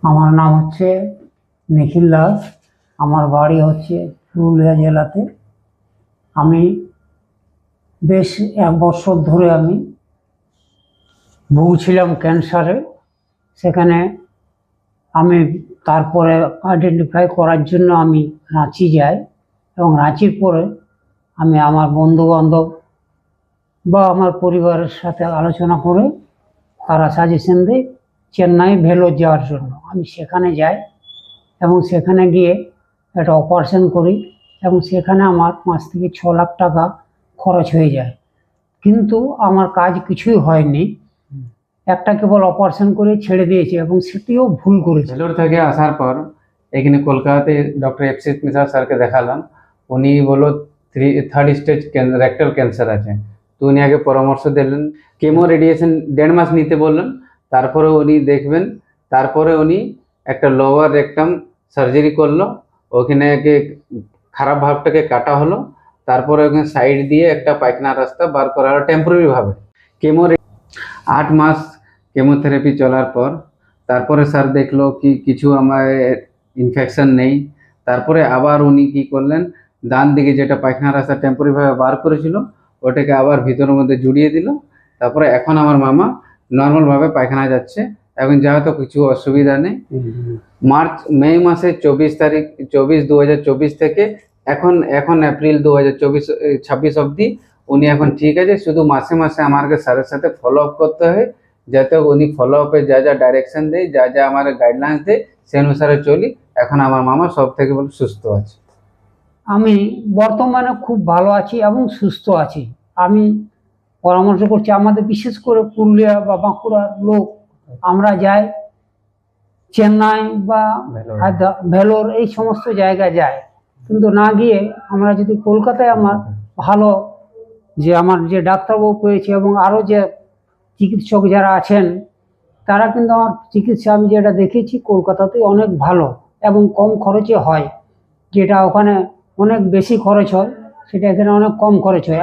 আমার নাম হচ্ছে নিখিল দাস। আমার বাড়ি হচ্ছে পুরুলিয়া জেলাতে। আমি বেশ 1 বছর ধরে আমি ভুগছিলাম ক্যান্সারে। সেখানে আমি তারপরে আইডেন্টিফাই করার জন্য আমি রাঁচি যাই, এবং রাঁচির পরে আমি আমার বন্ধুবান্ধব বা আমার পরিবারের সাথে আলোচনা করে তারা সাজেশন দেয় চেন্নাই ভেলোর যাওয়ার জন্য। আমি সেখানে যাই এবং সেখানে গিয়ে একটা অপারেশন করি, এবং সেখানে আমার 5 থেকে 6 লাখ টাকা খরচ হয়ে যায়। কিন্তু আমার কাজ কিছুই হয়নি, একটা কেবল অপারেশন করে ছেড়ে দিয়েছে, এবং সেটিও ভুল করেছে। ভেলোর থেকে আসার পর এখানে কলকাতাতে ডক্টর এফসিত মিশ্রা স্যারকে দেখালাম। উনি বলল 3rd স্টেজ রেক্টাল ক্যান্সার আছে। তো উনি আগে পরামর্শ দিলেন, কেমো রেডিয়েশন 1.5 মাস নিতে বললেন। তারপরে উনি দেখবেন, তারপরে উনি একটা লোয়ার রেকটাম সার্জারি করলো। ওখানে খারাপ ভাগটাকে কাটা হলো, তারপরে ওখানে সাইড দিয়ে একটা পায়খানা রাস্তা বার করা হলো টেম্পোরারি ভাবে। 8 মাস কেমোথেরাপি চলার পর তারপরে স্যার দেখলো কি কিছু আমার ইনফেকশন নেই। তারপরে আবার উনি কি করলেন, ডান দিকে যেটা পায়খানা রাস্তা টেম্পোরারি ভাবে বার করেছিল ওটাকে আবার ভিতরের মধ্যে জুড়িয়ে দিল। তারপরে এখন আমার মামা নর্মাল ভাবে পায়খানা যাচ্ছে, এখন যেহেতু কিছু অসুবিধা নেই। মে মাসে 24/2024 থেকে এখন এপ্রিল 2026 অবধি উনি এখন ঠিক আছে। শুধু মাসে মাসে আমাকে স্যারের সাথে ফলো আপ করতে হয়, যাতে উনি ফলো আপে যা যা ডাইরেকশন দেয়, যা যা আমার গাইডলাইন্স দেয় সেই অনুসারে চলি। এখন আমার মামা সব থেকে সুস্থ আছে। আমি বর্তমানে খুব ভালো আছি এবং সুস্থ আছি। আমি পরামর্শ করছি আমাদের বিশেষ করে পুরুলিয়া বা বাঁকুড়ার লোক, আমরা যাই চেন্নাই বা ভেলোর এই সমস্ত জায়গায় যায়, কিন্তু না গিয়ে আমরা যদি কলকাতায় আমার ভালো আমার যে ডাক্তারবাবু পেয়েছি এবং আরও যে চিকিৎসক যারা আছেন, তারা কিন্তু আমার চিকিৎসা আমি যেটা দেখেছি কলকাতাতে অনেক ভালো এবং কম খরচে হয়। যেটা ওখানে অনেক বেশি খরচ হয় সেটা এখানে অনেক কম খরচ হয়।